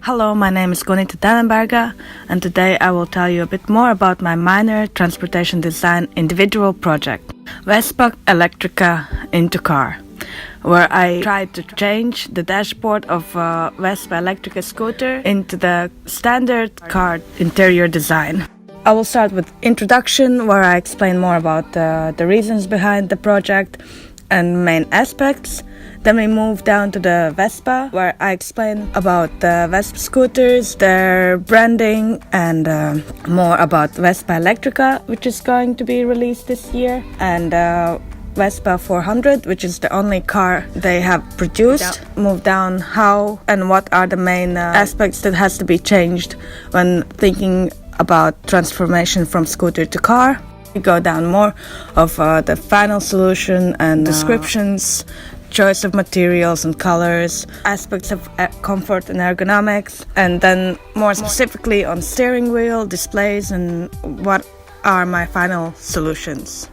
Hello, my name is Gunita Danenberga, and today I will tell you a bit more about my minor transportation design individual project, Vespa Electrica into car, where I tried to change the dashboard of a Vespa Electrica scooter into the standard car interior design. I will start with introduction, where I explain more about the reasons behind the project and main aspects. Then we move down to the Vespa, where I explain about the Vespa scooters, their branding, and more about Vespa Electrica, which is going to be released this year, and Vespa 400, which is the only car they have produced. Move down how and what are the main aspects that has to be changed when thinking about transformation from scooter to car. We go down more of the final solution and descriptions, choice of materials and colors, aspects of comfort and ergonomics, and then more specifically on steering wheel, displays, and what are my final solutions.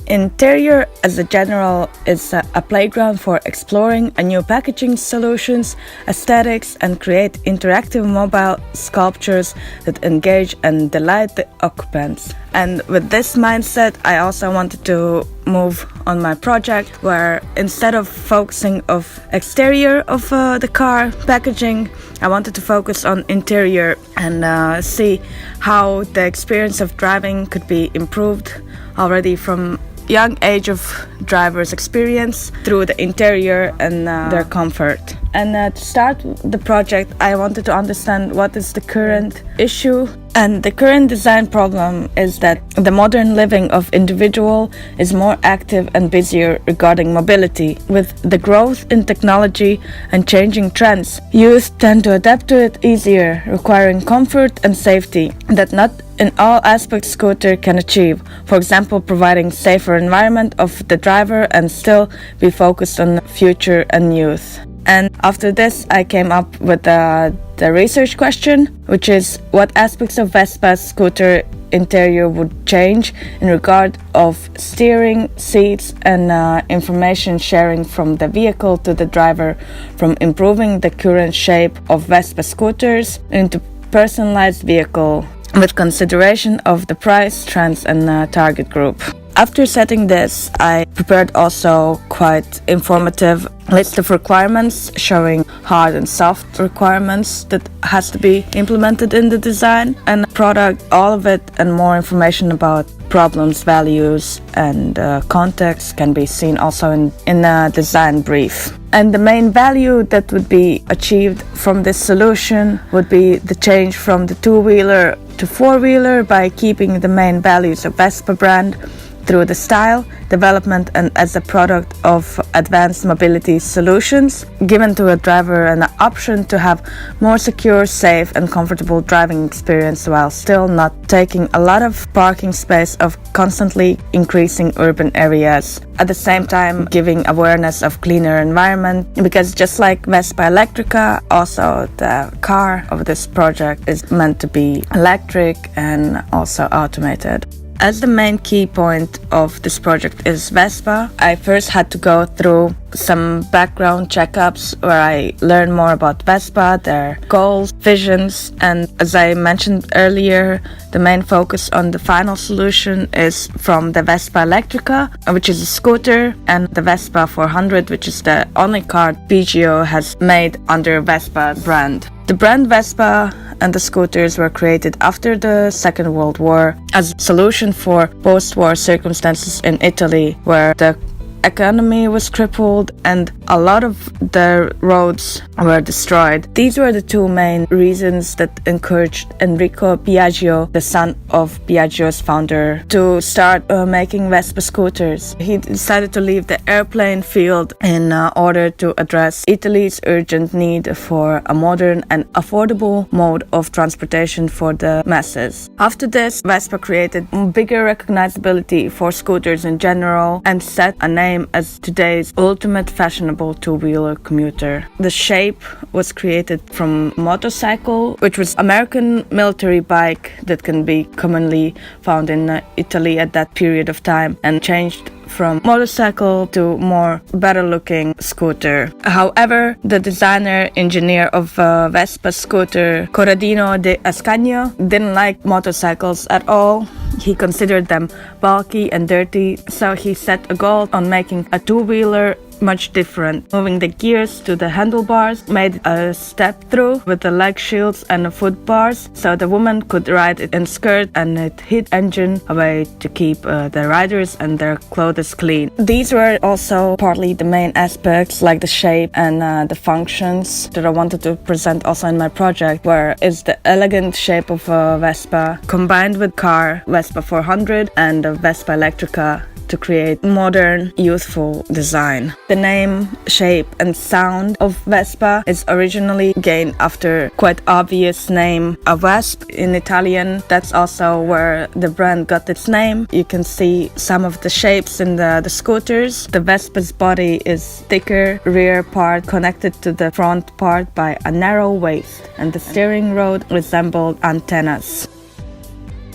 Interior, as a general, is a playground for exploring a new packaging solutions, aesthetics, and create interactive mobile sculptures that engage and delight the occupants. And with this mindset, I also wanted to move on my project, where instead of focusing on exterior of the car packaging, I wanted to focus on interior and see how the experience of driving could be improved already from young age of drivers' experience through the interior and their comfort. And to start the project, I wanted to understand what is the current issue. And the current design problem is that the modern living of individual is more active and busier regarding mobility. With the growth in technology and changing trends, youth tend to adapt to it easier, requiring comfort and safety that not in all aspects scooter can achieve. For example, providing safer environment of the driver and still be focused on future and youth. And after this, I came up with the research question, which is what aspects of Vespa's scooter interior would change in regard of steering, seats, and information sharing from the vehicle to the driver, from improving the current shape of Vespa scooters into personalized vehicle with consideration of the price, trends, and target group. After setting this, I prepared also quite informative list of requirements showing hard and soft requirements that has to be implemented in the design and product, all of it, and more information about problems, values, and context can be seen also in a design brief. And the main value that would be achieved from this solution would be the change from the two-wheeler to four-wheeler by keeping the main values of Vespa brand through the style, development, and as a product of advanced mobility solutions, given to a driver an option to have more secure, safe, and comfortable driving experience while still not taking a lot of parking space of constantly increasing urban areas. At the same time, giving awareness of cleaner environment, because just like Vespa Electrica, also the car of this project is meant to be electric and also automated. As the main key point of this project is Vespa, I first had to go through some background checkups where I learned more about Vespa, their goals, visions, and as I mentioned earlier, the main focus on the final solution is from the Vespa Electrica, which is a scooter, and the Vespa 400, which is the only car PGO has made under Vespa brand. The brand Vespa and the scooters were created after the Second World War as a solution for post-war circumstances in Italy, where the economy was crippled and a lot of the roads were destroyed. These were the two main reasons that encouraged Enrico Piaggio, the son of Piaggio's founder, to start making Vespa scooters. He decided to leave the airplane field in order to address Italy's urgent need for a modern and affordable mode of transportation for the masses. After this, Vespa created bigger recognizability for scooters in general and set a name as today's ultimate fashionable two-wheeler commuter. The shape was created from motorcycle, which was American military bike that can be commonly found in Italy at that period of time, and changed from motorcycle to more better looking scooter. However, the designer engineer of Vespa scooter, Corradino de Ascanio, didn't like motorcycles at all. He considered them bulky and dirty, so he set a goal on making a two-wheeler much different. Moving the gears to the handlebars, made a step through with the leg shields and the foot bars, so the woman could ride it in skirt, and it hit engine away to keep the riders and their clothes clean. These were also partly the main aspects, like the shape and the functions that I wanted to present also in my project, where is the elegant shape of Vespa combined with car Vespa 400 and the Vespa Electrica to create modern, youthful design. The name, shape and sound of Vespa is originally gained after quite obvious name, a Vesp in Italian. That's also where the brand got its name. You can see some of the shapes in the scooters. The Vespa's body is thicker, rear part connected to the front part by a narrow waist, and the steering rod resembled antennas.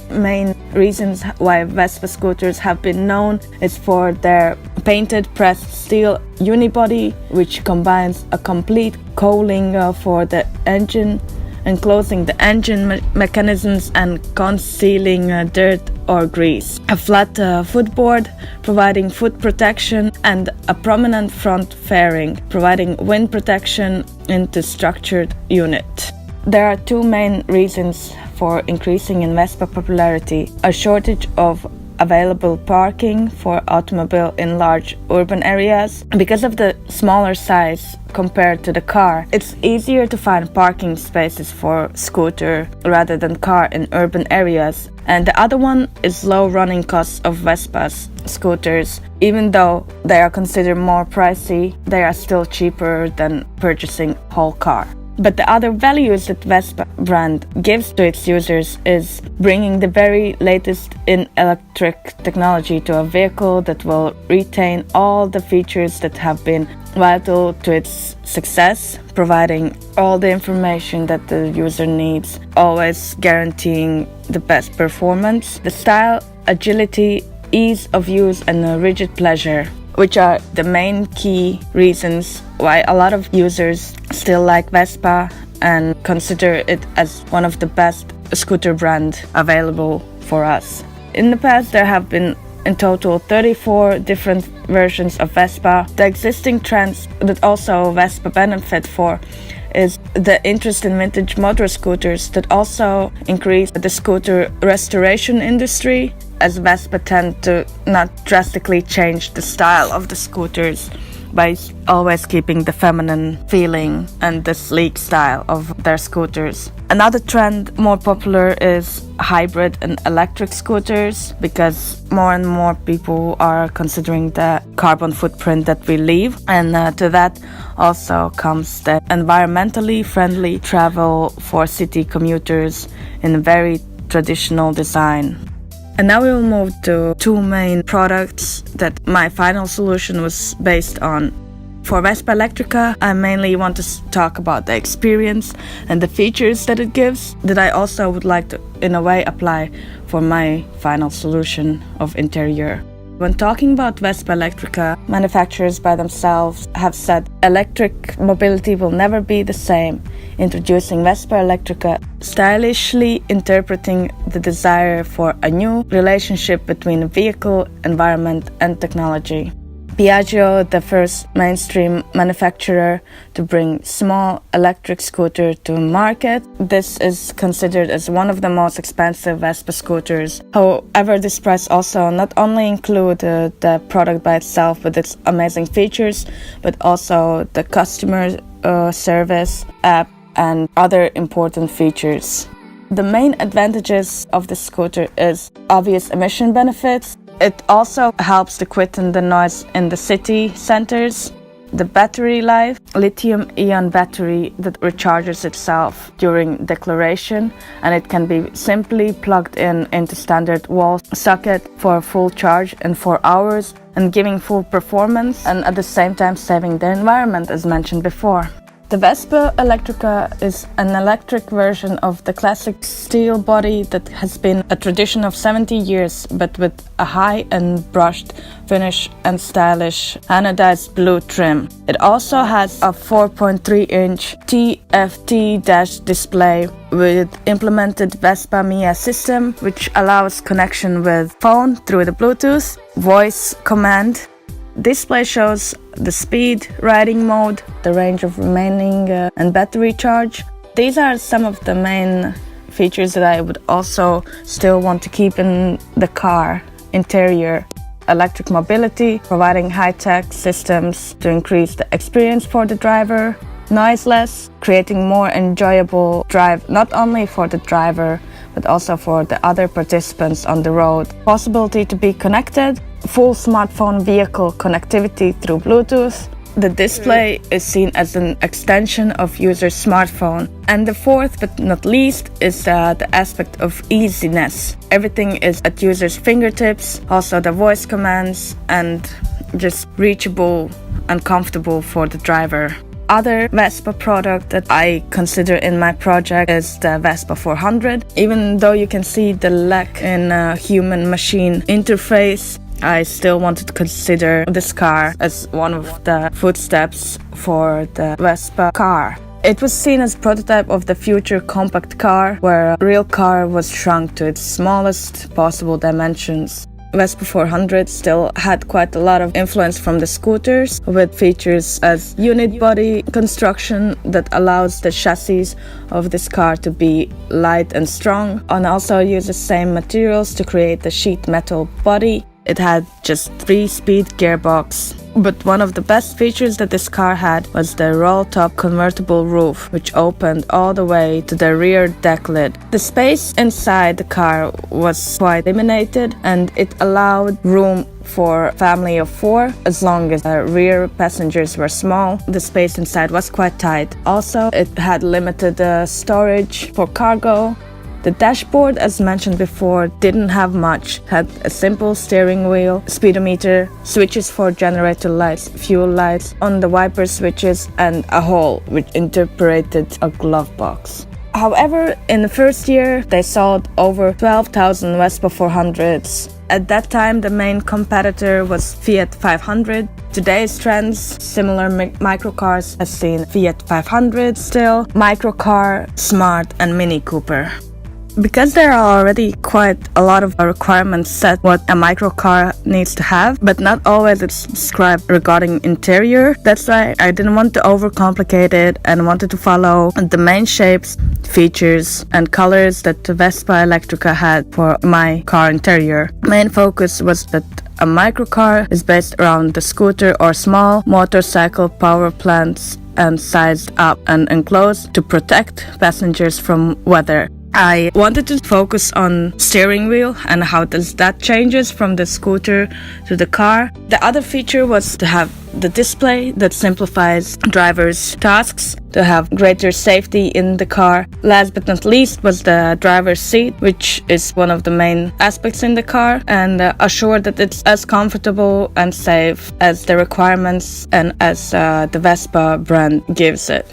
Main reasons why Vespa scooters have been known is for their painted pressed steel unibody, which combines a complete cowling for the engine, enclosing the engine mechanisms and concealing dirt or grease. A flat footboard providing foot protection, and a prominent front fairing providing wind protection into structured unit. There are two main reasons for increasing in Vespa popularity: a shortage of available parking for automobile in large urban areas. Because of the smaller size compared to the car, it's easier to find parking spaces for scooter rather than car in urban areas. And the other one is low running costs of Vespa's scooters. Even though they are considered more pricey, they are still cheaper than purchasing whole car. But the other values that Vespa brand gives to its users is bringing the very latest in electric technology to a vehicle that will retain all the features that have been vital to its success, providing all the information that the user needs, always guaranteeing the best performance, the style, agility, ease of use, and a rigid pleasure, which are the main key reasons why a lot of users still like Vespa and consider it as one of the best scooter brands available for us. In the past, there have been in total 34 different versions of Vespa. The existing trends that also Vespa benefit for is the interest in vintage motor scooters that also increase the scooter restoration industry, as Vespa tend to not drastically change the style of the scooters by always keeping the feminine feeling and the sleek style of their scooters. Another trend more popular is hybrid and electric scooters, because more and more people are considering the carbon footprint that we leave, and to that also comes the environmentally friendly travel for city commuters in a very traditional design. And now we will move to two main products that my final solution was based on. For Vespa Electrica, I mainly want to talk about the experience and the features that it gives, that I also would like to, in a way, apply for my final solution of interior. When talking about Vespa Electrica, manufacturers by themselves have said electric mobility will never be the same, introducing Vespa Electrica, stylishly interpreting the desire for a new relationship between vehicle, environment and technology. Piaggio, the first mainstream manufacturer to bring small electric scooter to market. This is considered as one of the most expensive Vespa scooters. However, this price also not only include the product by itself with its amazing features, but also the customer service, app, and other important features. The main advantages of the scooter is obvious emission benefits. It also helps to quieten the noise in the city centers. The battery life, lithium-ion battery that recharges itself during deceleration, and it can be simply plugged into standard wall socket for a full charge in 4 hours and giving full performance, and at the same time saving the environment as mentioned before. The Vespa Electrica is an electric version of the classic steel body that has been a tradition of 70 years, but with a high and brushed finish and stylish anodized blue trim. It also has a 4.3-inch TFT display with implemented Vespa Mia system, which allows connection with phone through the Bluetooth, voice command. Display shows the speed, riding mode, the range of remaining and battery charge. These are some of the main features that I would also still want to keep in the car. Interior, electric mobility, providing high-tech systems to increase the experience for the driver. Noiseless, creating more enjoyable drive not only for the driver but also for the other participants on the road. Possibility to be connected, full smartphone vehicle connectivity through Bluetooth. The display is seen as an extension of user's smartphone. And the fourth but not least is the aspect of easiness. Everything is at user's fingertips, also the voice commands, and just reachable and comfortable for the driver. Other Vespa product that I consider in my project is the Vespa 400. Even though you can see the lack in human-machine interface, I still wanted to consider this car as one of the footsteps for the Vespa car. It was seen as a prototype of the future compact car, where a real car was shrunk to its smallest possible dimensions. Vespa 400 still had quite a lot of influence from the scooters, with features as unit body construction that allows the chassis of this car to be light and strong, and also uses the same materials to create the sheet metal body. It had just 3-speed gearbox. But one of the best features that this car had was the roll-top convertible roof, which opened all the way to the rear deck lid. The space inside the car was quite limited, and it allowed room for a family of 4 as long as the rear passengers were small. The space inside was quite tight. Also, it had limited storage for cargo. The dashboard, as mentioned before, didn't have much. Had a simple steering wheel, speedometer, switches for generator lights, fuel lights on the wiper switches, and a hole which interpreted a glove box. However, in the first year, they sold over 12,000 Vespa 400s. At that time, the main competitor was Fiat 500. Today's trends, similar microcars, has seen Fiat 500 still, microcar, smart, and Mini Cooper. Because there are already quite a lot of requirements set what a microcar needs to have, but not always it's described regarding interior. That's why I didn't want to overcomplicate it and wanted to follow the main shapes, features, and colors that the Vespa Electrica had for my car interior. Main focus was that a microcar is based around the scooter or small motorcycle power plants and sized up and enclosed to protect passengers from weather. I wanted to focus on steering wheel and how does that changes from the scooter to the car. The other feature was to have the display that simplifies drivers' tasks, to have greater safety in the car. Last but not least was the driver's seat, which is one of the main aspects in the car, and assure that it's as comfortable and safe as the requirements and as the Vespa brand gives it.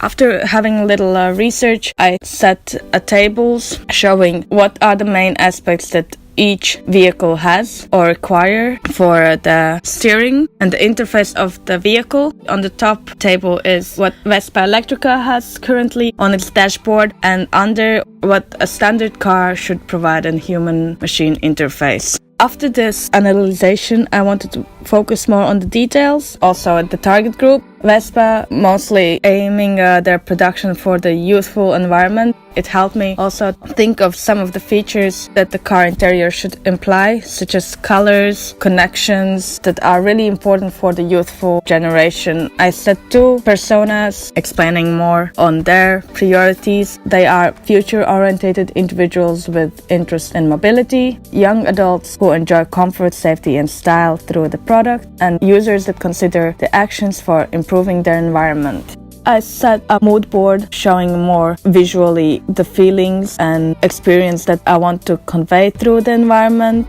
After having a little research, I set tables showing what are the main aspects that each vehicle has or require for the steering and the interface of the vehicle. On the top table is what Vespa Electrica has currently on its dashboard, and under what a standard car should provide a human-machine interface. After this analyzation, I wanted to focus more on the details, also at the target group. Vespa mostly aiming their production for the youthful environment. It helped me also think of some of the features that the car interior should imply, such as colors, connections that are really important for the youthful generation. I set 2 personas explaining more on their priorities. They are future-oriented individuals with interest in mobility, young adults who enjoy comfort, safety, and style through the product, and users that consider the actions for improving their environment. I set a mood board showing more visually the feelings and experience that I want to convey through the environment.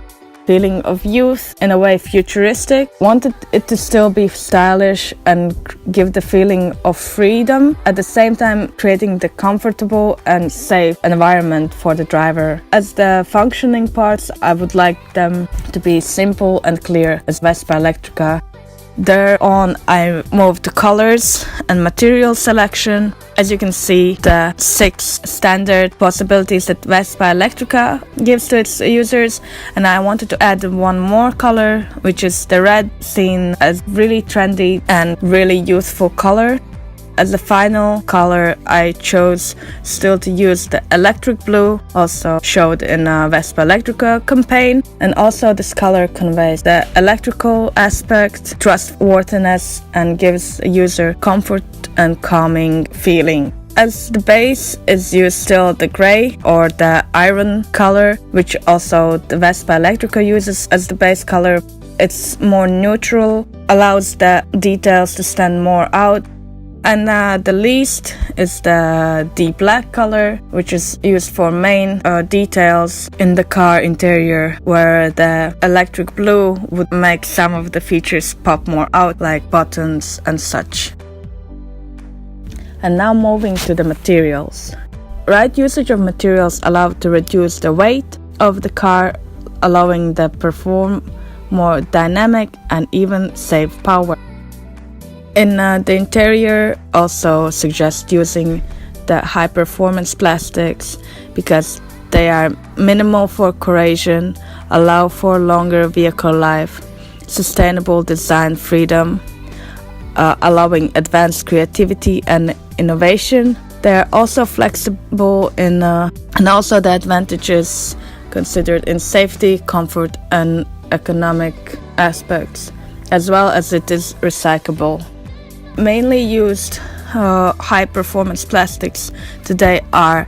feeling of youth, in a way futuristic. Wanted it to still be stylish and give the feeling of freedom, at the same time creating the comfortable and safe environment for the driver. As the functioning parts, I would like them to be simple and clear as Vespa Electrica. Thereon, I moved to colors and material selection. As you can see, the 6 standard possibilities that Vespa Electrica gives to its users, and I wanted to add one more color, which is the red, seen as really trendy and really youthful color. As the final color, I chose still to use the electric blue, also showed in a Vespa Electrica campaign. And also this color conveys the electrical aspect, trustworthiness, and gives a user comfort and calming feeling. As the base is used still the gray or the iron color, which also the Vespa Electrica uses as the base color. It's more neutral, allows the details to stand more out. And the least is the deep black color, which is used for main details in the car interior, where the electric blue would make some of the features pop more out, like buttons and such. And now moving to the materials. Right usage of materials allow to reduce the weight of the car, allowing the perform more dynamic and even save power. In the interior, also suggest using the high-performance plastics because they are minimal for corrosion, allow for longer vehicle life, sustainable design freedom, allowing advanced creativity and innovation. They are also flexible in, and also the advantages considered in safety, comfort, and economic aspects, as well as it is recyclable. Mainly used high-performance plastics today are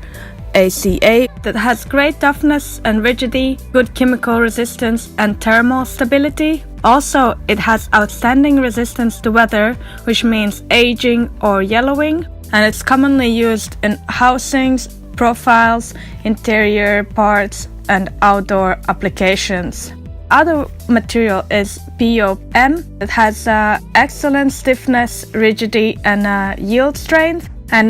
ACA, that has great toughness and rigidity, good chemical resistance and thermal stability. Also, it has outstanding resistance to weather, which means aging or yellowing, and it's commonly used in housings, profiles, interior parts, and outdoor applications. Other material is POM. It has excellent stiffness, rigidity, and yield strength, and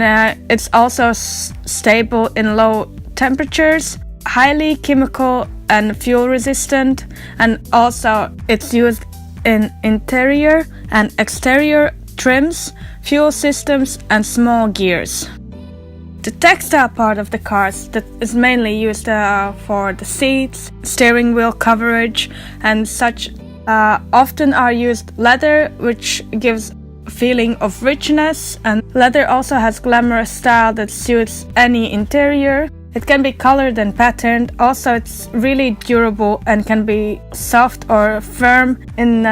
it's also stable in low temperatures, highly chemical and fuel resistant, and also it's used in interior and exterior trims, fuel systems, and small gears. The textile part of the cars that is mainly used for the seats, steering wheel coverage, and such often are used leather, which gives a feeling of richness, and leather also has glamorous style that suits any interior. It can be colored and patterned. Also, it's really durable and can be soft or firm in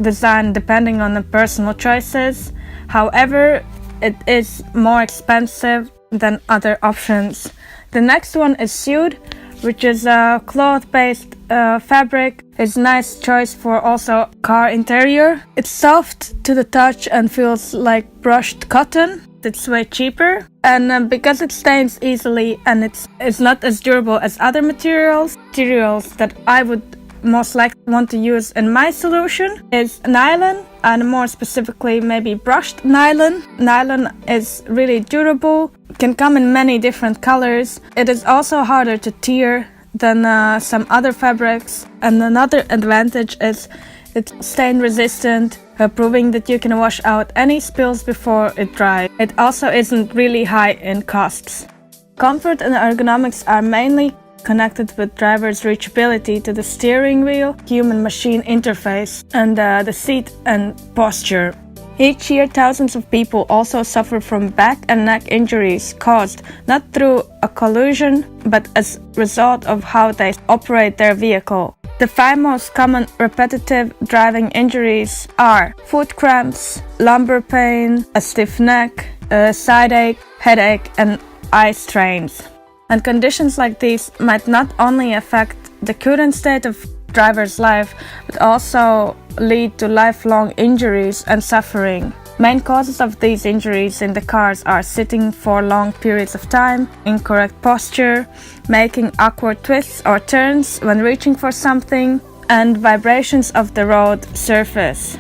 design depending on the personal choices. However, it is more expensive than other options. The next one is suede, which is a cloth-based fabric. It's a nice choice for also car interior. It's soft to the touch and feels like brushed cotton. It's way cheaper, and because it stains easily and it's not as durable as other materials that I would most likely want to use in my solution is nylon, and more specifically maybe brushed nylon. Nylon is really durable, can come in many different colors. It is also harder to tear than some other fabrics, and another advantage is it's stain resistant, proving that you can wash out any spills before it dries. It also isn't really high in costs. Comfort and ergonomics are mainly connected with driver's reachability to the steering wheel, human-machine interface, and the seat and posture. Each year, thousands of people also suffer from back and neck injuries caused not through a collision, but as a result of how they operate their vehicle. The 5 most common repetitive driving injuries are foot cramps, lumbar pain, a stiff neck, side ache, headache, and eye strains. And conditions like these might not only affect the current state of driver's life, but also lead to lifelong injuries and suffering. Main causes of these injuries in the cars are sitting for long periods of time, incorrect posture, making awkward twists or turns when reaching for something, and vibrations of the road surface.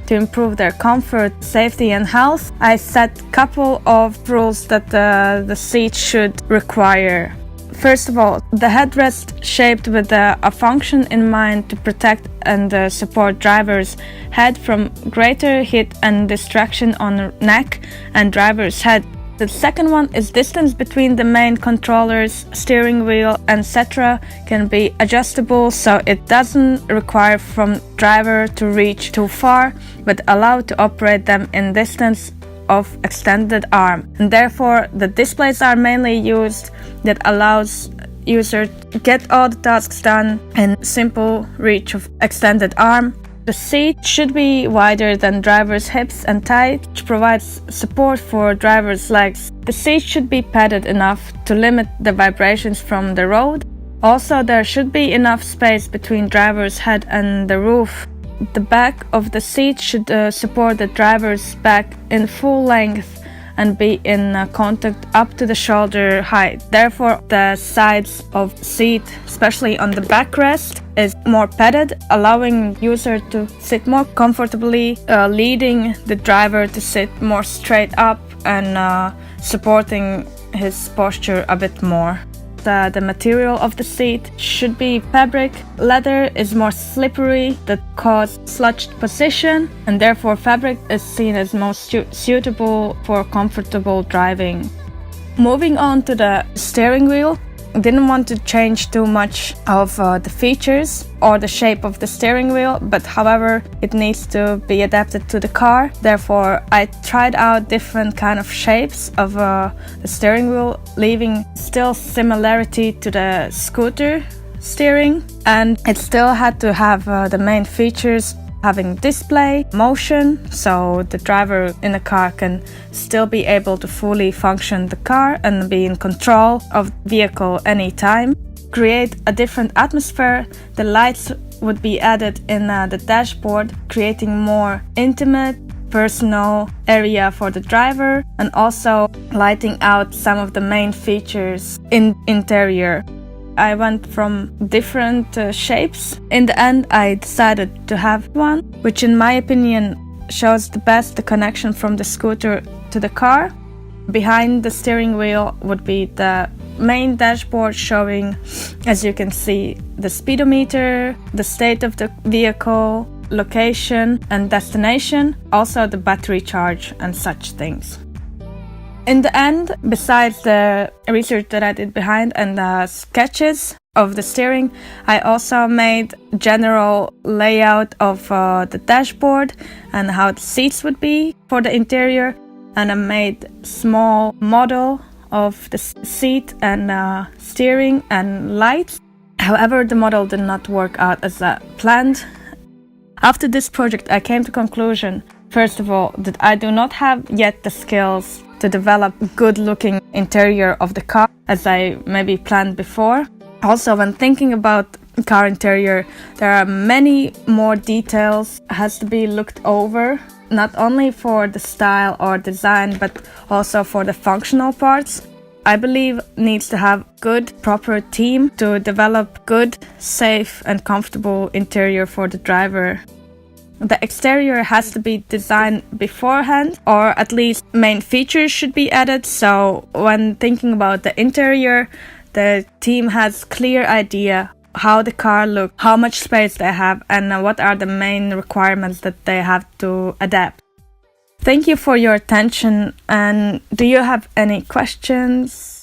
To improve their comfort, safety and health, I set a couple of rules that the seat should require. First of all, the headrest shaped with a function in mind to protect and support driver's head from greater hit and distraction on neck and driver's head. The second one is distance between the main controllers, steering wheel, etc. can be adjustable so it doesn't require from driver to reach too far, but allow to operate them in distance of extended arm. And therefore, the displays are mainly used that allows user to get all the tasks done in simple reach of extended arm. The seat should be wider than driver's hips and tight, which provides support for driver's legs. The seat should be padded enough to limit the vibrations from the road. Also, there should be enough space between driver's head and the roof. The back of the seat should support the driver's back in full length and be in contact up to the shoulder height. Therefore, the sides of seat, especially on the backrest, is more padded, allowing user to sit more comfortably, leading the driver to sit more straight up and supporting his posture a bit more. The material of the seat should be fabric. Leather is more slippery, that cause slouched position, and therefore fabric is seen as most suitable for comfortable driving. Moving on to the steering wheel, I didn't want to change too much of the features or the shape of the steering wheel, but however it needs to be adapted to the car. Therefore, I tried out different kind of shapes of the steering wheel, leaving still similarity to the scooter steering, and it still had to have the main features having display, motion, so the driver in the car can still be able to fully function the car and be in control of the vehicle anytime. Create a different atmosphere. The lights would be added in the dashboard, creating more intimate, personal area for the driver, and also lighting out some of the main features in interior. I went from different shapes. In the end, I decided to have one, which in my opinion shows the best the connection from the scooter to the car. Behind the steering wheel would be the main dashboard showing, as you can see, the speedometer, the state of the vehicle, location and destination, also the battery charge and such things. In the end, besides the research that I did behind and the sketches of the steering, I also made general layout of the dashboard and how the seats would be for the interior, and I made small model of the seat and steering and lights. However, the model did not work out as planned. After this project, I came to conclusion, first of all, that I do not have yet the skills to develop good-looking interior of the car as I maybe planned before. Also, when thinking about car interior, there are many more details has to be looked over, not only for the style or design, but also for the functional parts. I believe needs to have good, proper team to develop good, safe and comfortable interior for the driver. The exterior has to be designed beforehand, or at least main features should be added, so when thinking about the interior, the team has clear idea how the car looks, how much space they have, and what are the main requirements that they have to adapt. Thank you for your attention, and do you have any questions?